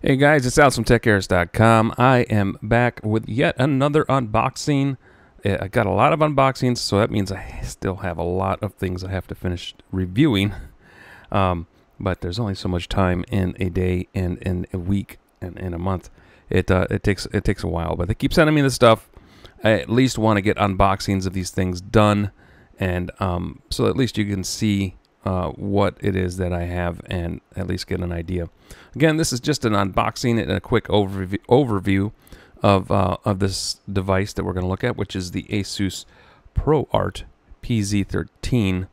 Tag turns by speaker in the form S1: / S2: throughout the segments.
S1: Hey guys, it's ASUS from TECHAERIS.com. I am back with yet another unboxing. I got a lot of unboxings, so that means I still have a lot of things I have to finish reviewing. But there's only so much time in a day and in a week and in a month. It takes a while, but they keep sending me this stuff. I at least want to get unboxings of these things done, and so at least you can see what it is that I have and at least get an idea. Again, this is just an unboxing and a quick overview of this device that we're going to look at, which is the ASUS ProArt PZ13.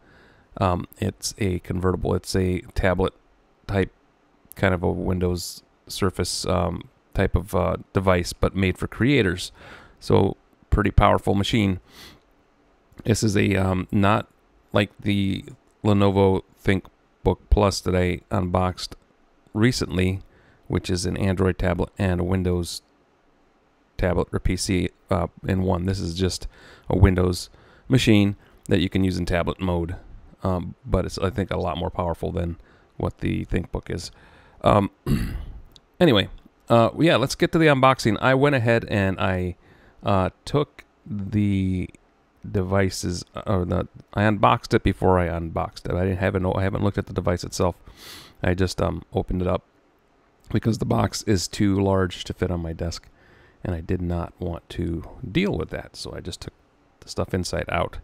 S1: It's a convertible. It's a tablet type, kind of a Windows Surface type of device, but made for creators. So pretty powerful machine. This is a not like the Lenovo ThinkBook Plus that I unboxed recently, which is an Android tablet and a Windows tablet or PC in one. This is just a Windows machine that you can use in tablet mode, but it's, I think, a lot more powerful than what the ThinkBook is. Anyway, yeah, let's get to the unboxing. I went ahead and I took the devices, I unboxed it before I unboxed it. I haven't looked at the device itself. I just opened it up because the box is too large to fit on my desk, and I did not want to deal with that, so I just took the stuff inside out.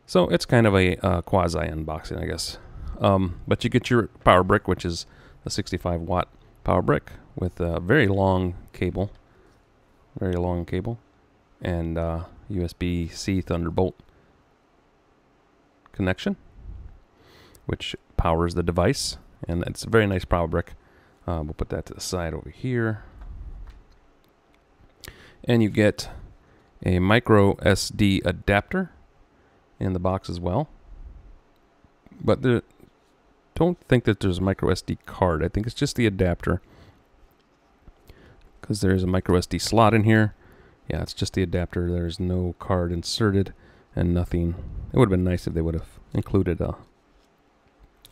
S1: So it's kind of a quasi unboxing, I guess. But you get your power brick, which is a 65-watt power brick with a very long cable, and USB-C Thunderbolt connection, which powers the device, and it's a very nice power brick. We'll put that to the side over here, and you get a micro SD adapter in the box as well, but don't think that there's a micro SD card. I think it's just the adapter, because there's a micro SD slot in here. Yeah, it's just the adapter. There's no card inserted and nothing. It would have been nice if they would have included a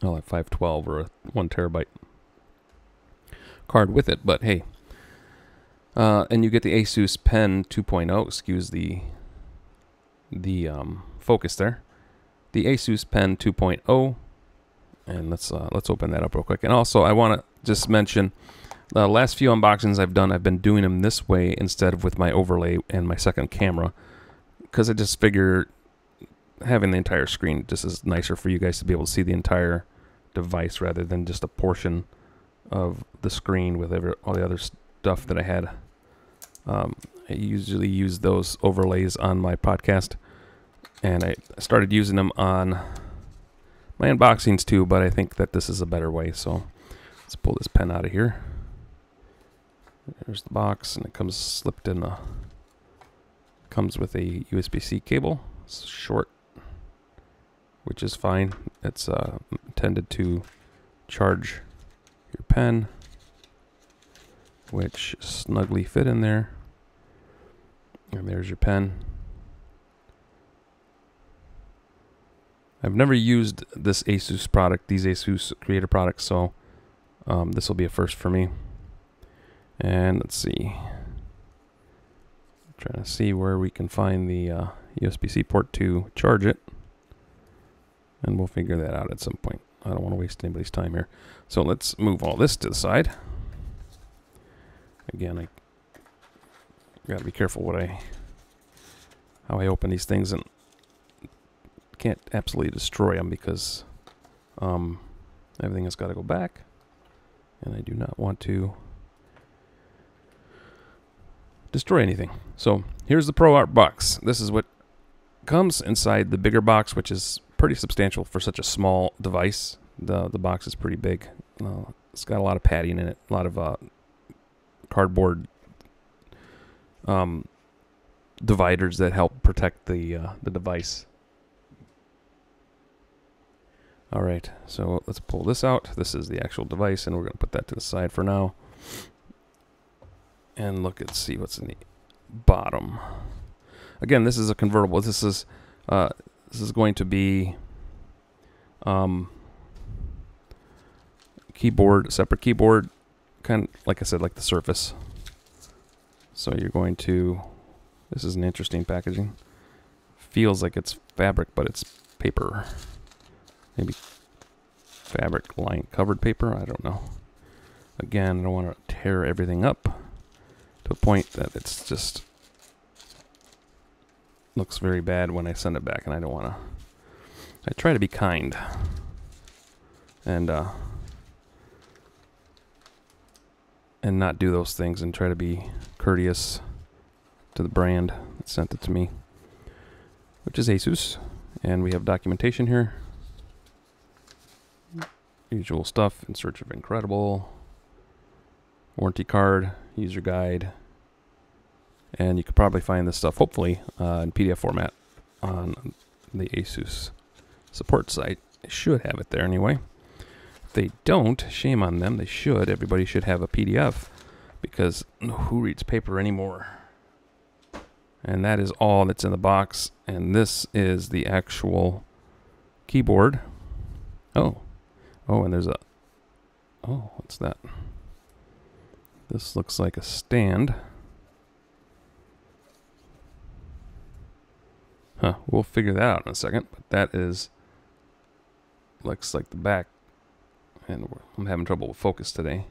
S1: 512 or a 1 terabyte card with it, but hey. And you get the ASUS Pen 2.0. Excuse the focus there. The ASUS Pen 2.0, and let's open that up real quick. And also, I want to just mention, the last few unboxings I've done, I've been doing them this way instead of with my overlay and my second camera, because I just figure having the entire screen just is nicer for you guys to be able to see the entire device rather than just a portion of the screen with all the other stuff that I had. I usually use those overlays on my podcast, and I started using them on my unboxings too, but I think that this is a better way. So let's pull this pen out of here. There's the box, and it comes slipped in comes with a USB-C cable. It's short, which is fine. It's intended to charge your pen, which snugly fit in there. And there's your pen. I've never used this ASUS product, these ASUS Creator products, so this will be a first for me. And let's see, trying to see where we can find the USB-C port to charge it, and we'll figure that out at some point. I don't want to waste anybody's time here. So let's move all this to the side. Again, I gotta be careful how I open these things, and can't absolutely destroy them because everything has got to go back, and I do not want to destroy anything. So here's the ProArt box. This is what comes inside the bigger box, which is pretty substantial for such a small device. The box is pretty big. It's got a lot of padding in it, a lot of cardboard dividers that help protect the device. All right, so let's pull this out. This is the actual device, and we're going to put that to the side for now. And look and see what's in the bottom. Again, this is a convertible. This is going to be keyboard, separate keyboard, kind of, like I said, like the surface. So you're going to, this is an interesting packaging. Feels like it's fabric, but it's paper. Maybe fabric line covered paper, I don't know. Again, I don't want to tear everything up to a point that it's just looks very bad when I send it back, and I don't want to. I try to be kind and not do those things, and try to be courteous to the brand that sent it to me, which is ASUS. And we have documentation here. Usual stuff: In Search of Incredible, warranty card, user guide, and you could probably find this stuff, hopefully, in PDF format on the ASUS support site. They should have it there anyway. If they don't, shame on them. They should. Everybody should have a PDF, because who reads paper anymore? And that is all that's in the box. And this is the actual keyboard. Oh, and there's a, oh, what's that? This looks like a stand. Huh, we'll figure that out in a second. But that is, looks like the back. And I'm having trouble with focus today.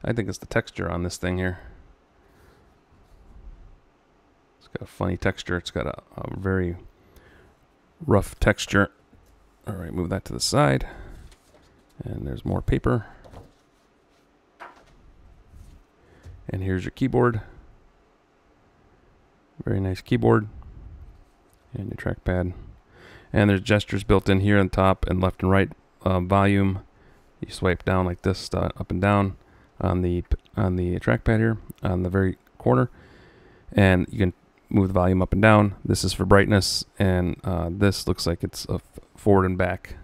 S1: I think it's the texture on this thing here. It's got a funny texture. It's got a very rough texture. All right, move that to the side. And there's more paper. And here's your keyboard. Very nice keyboard. And your trackpad. And there's gestures built in here on top and left and right. Volume. You swipe down like this, up and down on the trackpad here on the very corner. And you can move the volume up and down. This is for brightness. And this looks like it's a forward and back.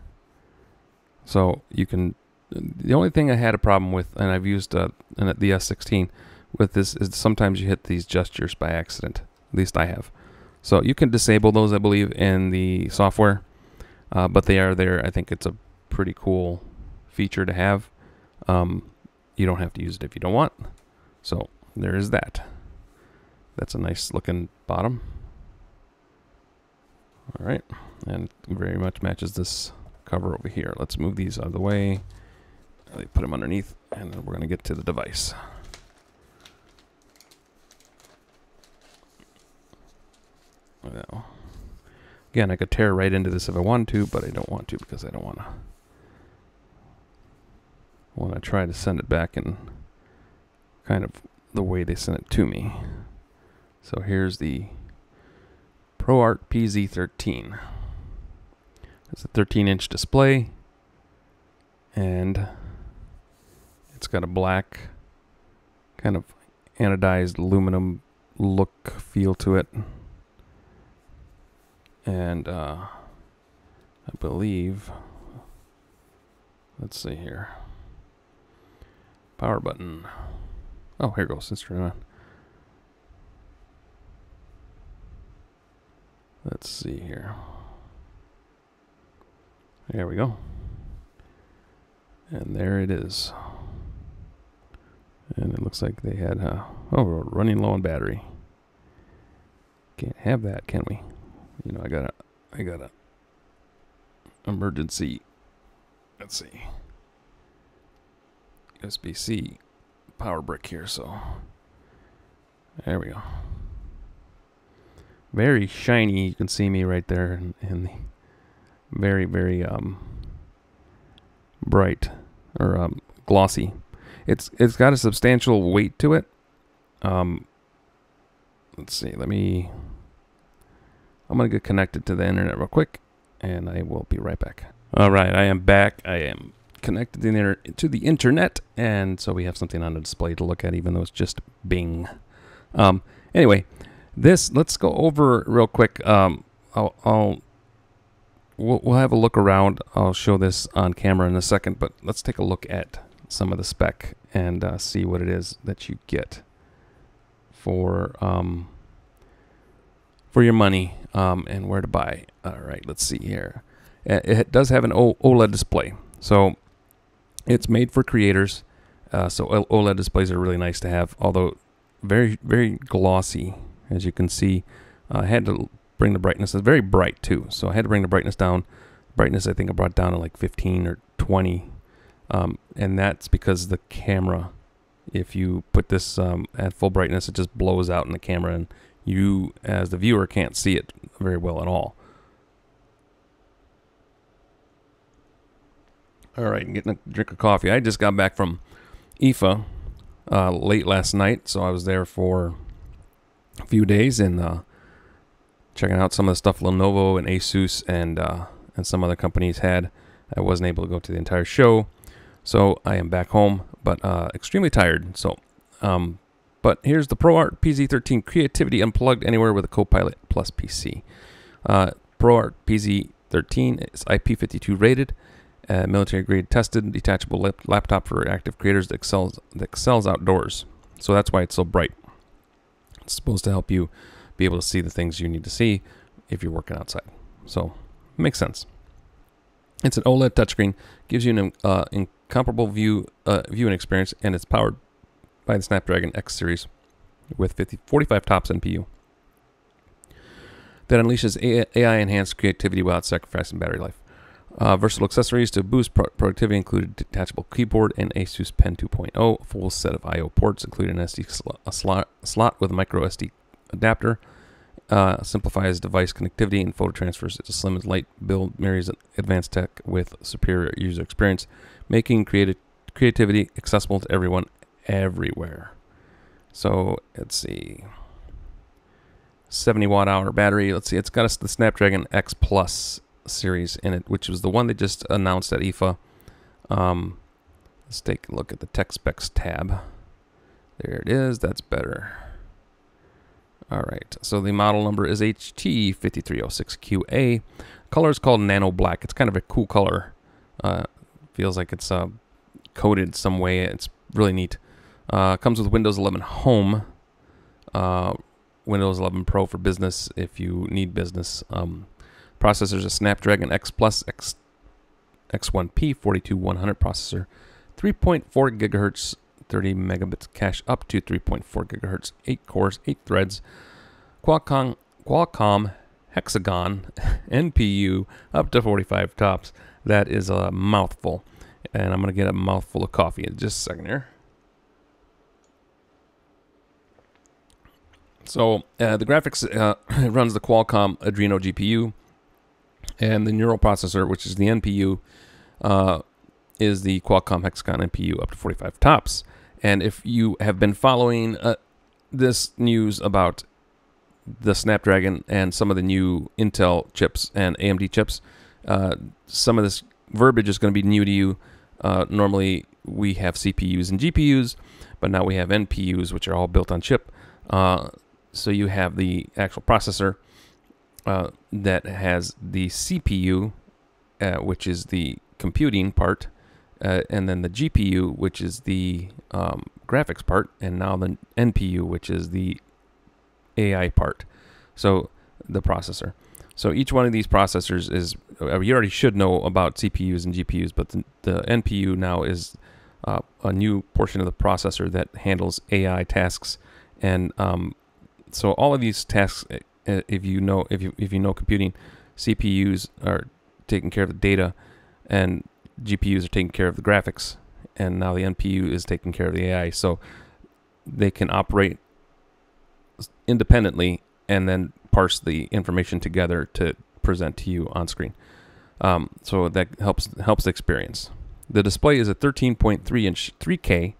S1: So you can, the only thing I had a problem with, and I've used the S16 with this, is sometimes you hit these gestures by accident. At least I have. So you can disable those, I believe, in the software. But they are there. I think it's a pretty cool feature to have. You don't have to use it if you don't want. So there is that. That's a nice looking bottom. All right. And very much matches this cover over here. Let's move these out of the way. Put them underneath, and then we're going to get to the device. Well, again, I could tear right into this if I wanted to, but I don't want to, because I don't want to try to send it back in kind of the way they sent it to me. So here's the ProArt PZ13. It's a 13-inch display, and it's got a black kind of anodized aluminum look feel to it. And I believe, let's see here, power button. Oh, here it goes. Let's turn it on. Let's see here. There we go. And there it is. And it looks like they had, oh, we're running low on battery. Can't have that, can we? You know, I got a emergency, let's see, USB-C power brick here, so there we go. Very shiny. You can see me right there in the very, very bright or glossy. It's got a substantial weight to it. Let's see. I'm going to get connected to the internet real quick, and I will be right back. All right, I am back. I am connected to the internet, and so we have something on the display to look at, even though it's just Bing. Anyway, let's go over real quick. We'll have a look around. I'll show this on camera in a second, but let's take a look at some of the spec and see what it is that you get for your money, and where to buy. All right, let's see here. It does have an OLED display, so it's made for creators. So OLED displays are really nice to have, although very, very glossy, as you can see. I had to bring the brightness. It's very bright too, so I had to bring the brightness down. Brightness I think I brought down to like 15 or 20, and that's because the camera, if you put this at full brightness, it just blows out in the camera, and you as the viewer can't see it very well at all. All right, I'm getting a drink of coffee. I just got back from IFA late last night, so I was there for a few days and checking out some of the stuff Lenovo and ASUS and some other companies had. I wasn't able to go to the entire show, so I am back home, but extremely tired. So, but here's the ProArt PZ13 Creativity Unplugged Anywhere with a Copilot Plus PC. ProArt PZ13 is IP52 rated. Military grade tested, detachable laptop for active creators that excels outdoors. So that's why it's so bright. It's supposed to help you be able to see the things you need to see if you're working outside. So it makes sense. It's an OLED touchscreen, gives you an incomparable viewing experience, and it's powered by the Snapdragon X series with 45 TOPS NPU that unleashes AI-enhanced creativity without sacrificing battery life. Versatile accessories to boost productivity included detachable keyboard and ASUS Pen 2.0, a full set of I/O ports, including an SD slot with a micro SD adapter, simplifies device connectivity and photo transfers. It's a slim and light build, marries advanced tech with superior user experience, making creativity accessible to everyone, everywhere. So let's see, 70 watt-hour battery. Let's see, it's got the Snapdragon X Plus series in it, which was the one they just announced at IFA. Let's take a look at the tech specs tab. There it is. That's better. All right, so the model number is HT5306QA. Color is called Nano Black. It's kind of a cool color. Feels like it's coated some way. It's really neat. Comes with Windows 11 Home, Windows 11 Pro for business if you need business. Processor is a Snapdragon X Plus X1P 42100 processor, 3.4 gigahertz, 30 megabits cache up to 3.4 gigahertz, 8 cores, 8 threads, Qualcomm Hexagon NPU up to 45 TOPS. That is a mouthful, and I'm going to get a mouthful of coffee in just a second here. So the graphics runs the Qualcomm Adreno GPU. And the neural processor, which is the NPU, is the Qualcomm Hexagon NPU up to 45 TOPS. And if you have been following this news about the Snapdragon and some of the new Intel chips and AMD chips, some of this verbiage is going to be new to you. Normally, we have CPUs and GPUs, but now we have NPUs, which are all built on chip. So you have the actual processor that has the CPU, which is the computing part, and then the GPU, which is the graphics part, and now the NPU, which is the AI part. So the processor. So each one of these processors is, you already should know about CPUs and GPUs, but the NPU now is a new portion of the processor that handles AI tasks, and so all of these tasks. If you know computing, CPUs are taking care of the data, and GPUs are taking care of the graphics, and now the NPU is taking care of the AI. So they can operate independently and then parse the information together to present to you on screen. So that helps the experience. The display is a 13.3-inch 3K,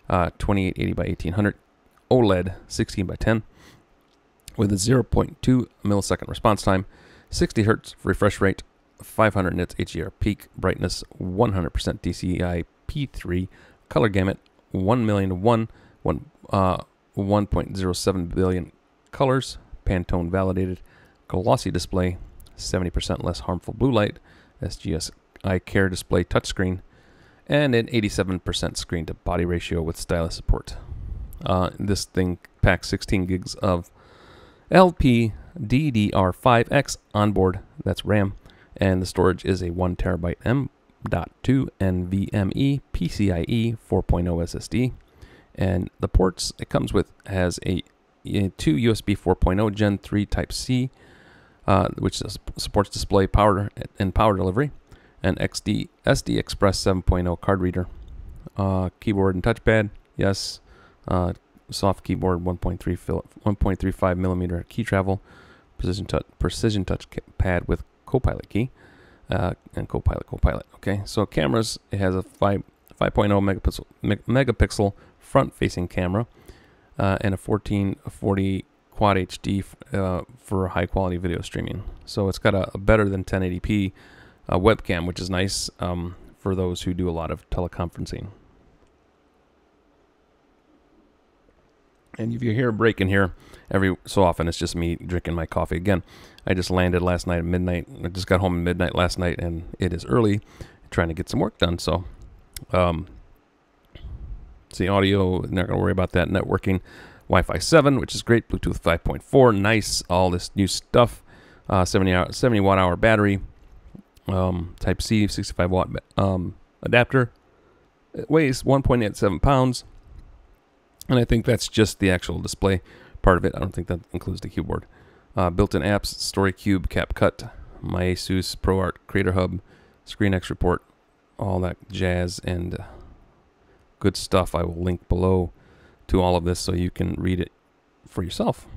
S1: 2880 by 1800 OLED 16 by 10. With a 0.2 millisecond response time, 60 Hz refresh rate, 500 nits HDR peak brightness, 100% DCI P3, color gamut 1,000,001, 1.07 billion colors, Pantone validated, glossy display, 70% less harmful blue light, SGS Eye Care display touchscreen, and an 87% screen to body ratio with stylus support. This thing packs 16 gigs of LPDDR5X onboard, that's RAM, and the storage is a 1 terabyte NVMe PCIe 4.0 SSD. And the ports it comes with has two USB 4.0 Gen 3 Type C, which supports display, power, and power delivery, and SD Express 7.0 card reader. Keyboard and touchpad, yes. Soft keyboard, 1.35 millimeter key travel, precision touch pad with Copilot key, and Copilot. Okay, so cameras, it has a 5.0 megapixel front-facing camera, and a 1440 quad HD for high-quality video streaming. So it's got a better than 1080p webcam, which is nice for those who do a lot of teleconferencing. And if you hear a break in here every so often, it's just me drinking my coffee. Again, I just landed last night at midnight. I just got home at midnight last night, and it is early, trying to get some work done. So, see, audio, not going to worry about that. Networking, Wi-Fi 7, which is great. Bluetooth 5.4, nice. All this new stuff. 70 watt-hour battery. Type C, 65 watt adapter. It weighs 1.87 pounds. And I think that's just the actual display part of it. I don't think that includes the keyboard. Built-in apps, StoryCube, CapCut, my ASUS ProArt Creator Hub, ScreenX Report, all that jazz and good stuff. I will link below to all of this so you can read it for yourself.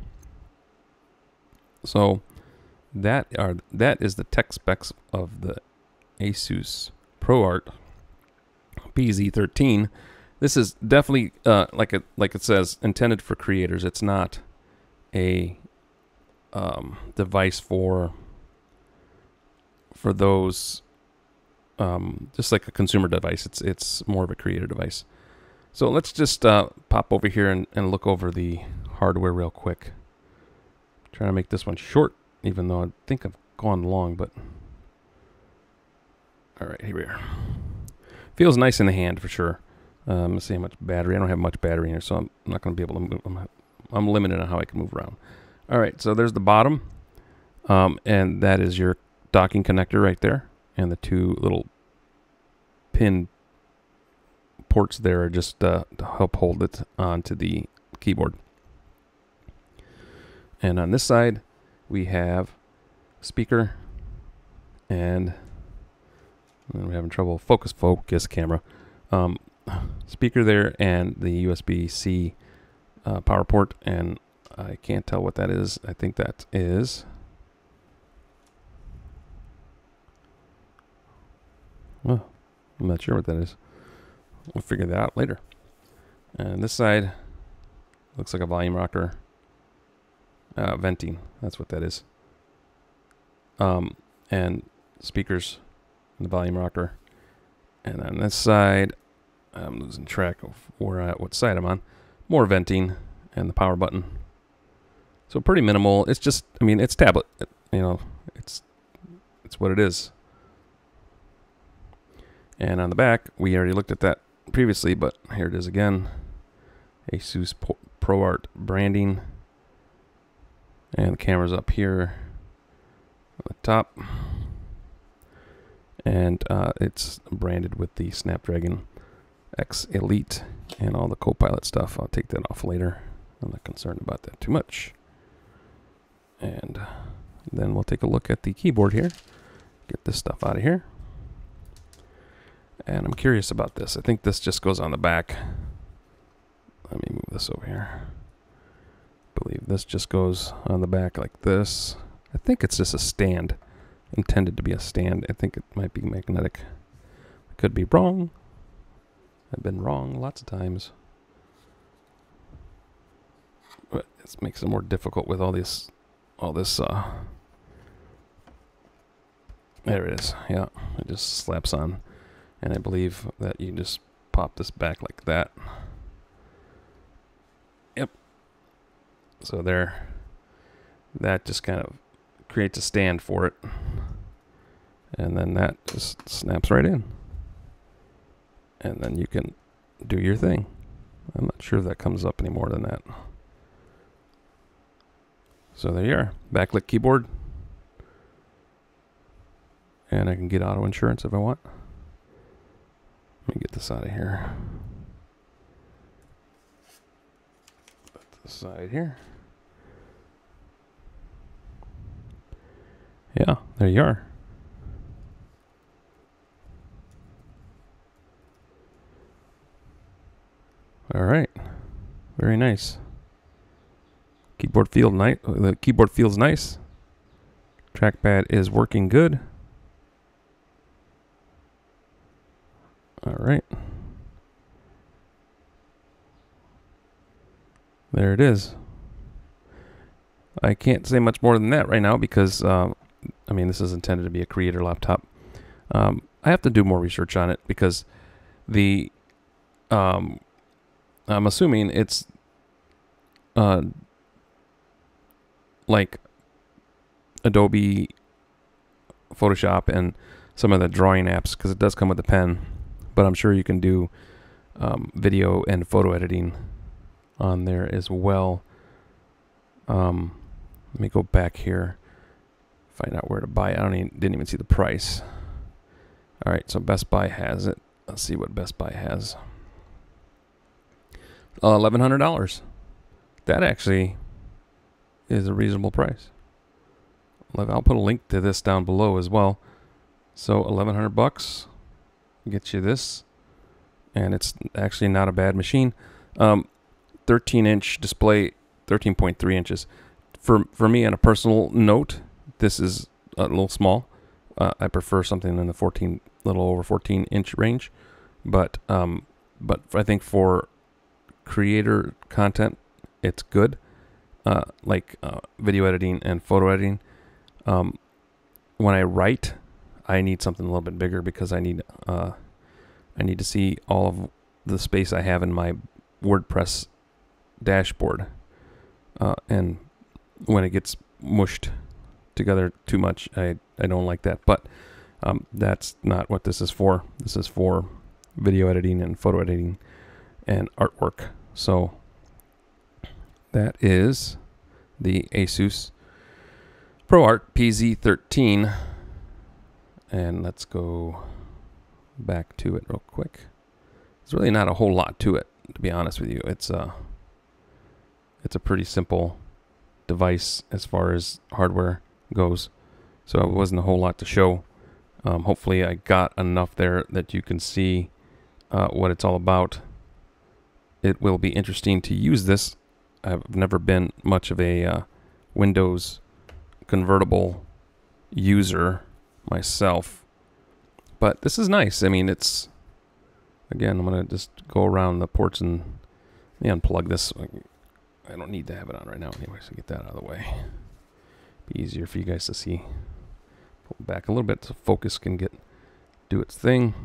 S1: So that is the tech specs of the ASUS ProArt PZ13. This is definitely like it says, intended for creators. It's not a device for those just like a consumer device. It's more of a creator device. So let's just pop over here and look over the hardware real quick. Trying to make this one short, even though I think I've gone long, but all right, here we are. Feels nice in the hand for sure. Let's see how much battery. I don't have much battery in here, so I'm not going to be able to move. I'm limited on how I can move around. All right, so there's the bottom, and that is your docking connector right there, and the two little pin ports there are just to help hold it onto the keyboard. And on this side, we have speaker, and we're having trouble focus camera. Speaker there, and the USB-C power port, and I can't tell what that is. I think that is, well, I'm not sure what that is. We'll figure that out later. And this side looks like a volume rocker, venting. That's what that is. And speakers, and the volume rocker, and on this side, I'm losing track of what side I'm on. More venting and the power button. So pretty minimal. It's just, I mean, it's tablet. You know, it's what it is. And on the back, we already looked at that previously, but here it is again. ASUS ProArt branding. And the camera's up here on the top. And it's branded with the Snapdragon X Elite and all the Copilot stuff. I'll take that off later. I'm not concerned about that too much. And then we'll take a look at the keyboard here. Get this stuff out of here. And I'm curious about this. I think this just goes on the back. Let me move this over here. I believe this just goes on the back like this. I think it's just a stand. Intended to be a stand. I think it might be magnetic. I could be wrong. I've been wrong lots of times. But it makes it more difficult with all this, there it is. Yeah, it just slaps on. And I believe that you just pop this back like that. Yep. So there, that just kind of creates a stand for it. And then that just snaps right in. And then you can do your thing. I'm not sure if that comes up any more than that. So there you are. Backlit keyboard. And I can get auto insurance if I want. this out of here. Put this side here. Yeah, there you are. All right, very nice. Keyboard feels nice. The keyboard feels nice. Trackpad is working good. All right. There it is. I can't say much more than that right now because, I mean, this is intended to be a creator laptop. I have to do more research on it because the, I'm assuming it's like Adobe Photoshop and some of the drawing apps, because it does come with a pen, but I'm sure you can do video and photo editing on there as well. Let me go back here, find out where to buy it. Didn't even see the price. All right, so Best Buy has it. Let's see what Best Buy has. $1,100. That actually is a reasonable price. I'll put a link to this down below as well. So $1,100 gets you this, and it's actually not a bad machine. 13-inch display, 13.3 inches. For me, on a personal note, this is a little small. I prefer something in the little over 14-inch range, but I think for creator content, it's good. Like video editing and photo editing. When I write, I need something a little bit bigger because I need to see all of the space I have in my WordPress dashboard, and when it gets mushed together too much, I don't like that. But that's not what this is for. This is for video editing and photo editing and artwork. So that is the ASUS ProArt PZ13. And let's go back to it real quick. There's really not a whole lot to it, to be honest with you. It's a pretty simple device as far as hardware goes. So it wasn't a whole lot to show. Hopefully I got enough there that you can see what it's all about. It will be interesting to use this. I've never been much of a Windows convertible user myself, but this is nice. I mean, it's, again, I'm gonna just go around the ports and unplug this. I don't need to have it on right now anyway, so get that out of the way. Be easier for you guys to see. Pull back a little bit so focus can do its thing.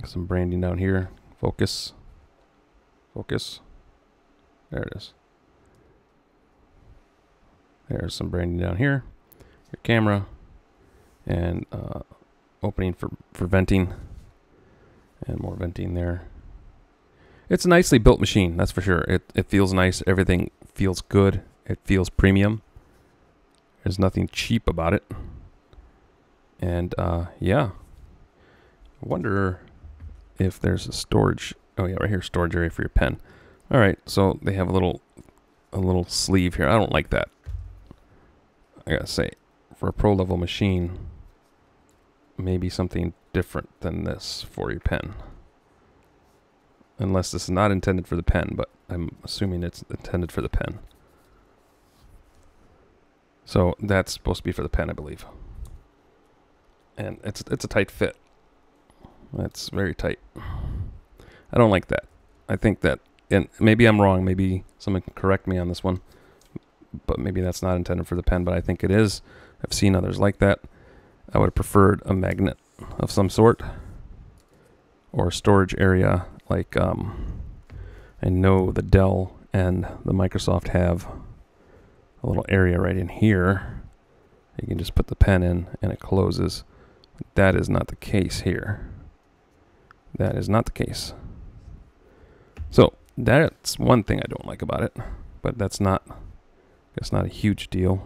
S1: Some branding down here. Focus. Focus. There it is. There's some branding down here. Your camera. And opening for venting. And more venting there. It's a nicely built machine, that's for sure. It feels nice. Everything feels good. It feels premium. There's nothing cheap about it. And yeah. I wonder if there's a storage. Oh yeah, right here, storage area for your pen. All right, so they have a little sleeve here. I don't like that. I gotta say, for a pro level machine, maybe something different than this for your pen. Unless this is not intended for the pen, but I'm assuming it's intended for the pen. So that's supposed to be for the pen, I believe. And it's a tight fit. That's very tight. I don't like that. I think that, and maybe I'm wrong, maybe someone can correct me on this one, but maybe that's not intended for the pen, but I think it is. I've seen others like that. I would have preferred a magnet of some sort, or a storage area, like I know the Dell and the Microsoft have a little area right in here. You can just put the pen in and it closes. That is not the case here. That is not the case. So that's one thing I don't like about it, but that's not a huge deal.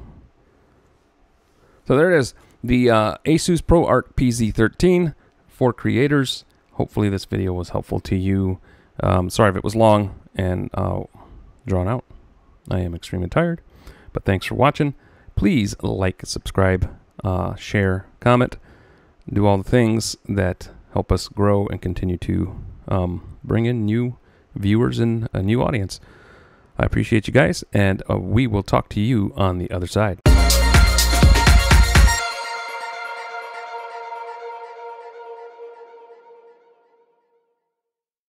S1: So there it is, the ASUS ProArt PZ13 for creators. hopefully this video was helpful to you. Sorry if it was long and drawn out. I am extremely tired, but thanks for watching. Please like, subscribe, share, comment, do all the things that help us grow and continue to bring in new viewers and a new audience. I appreciate you guys, and we will talk to you on the other side.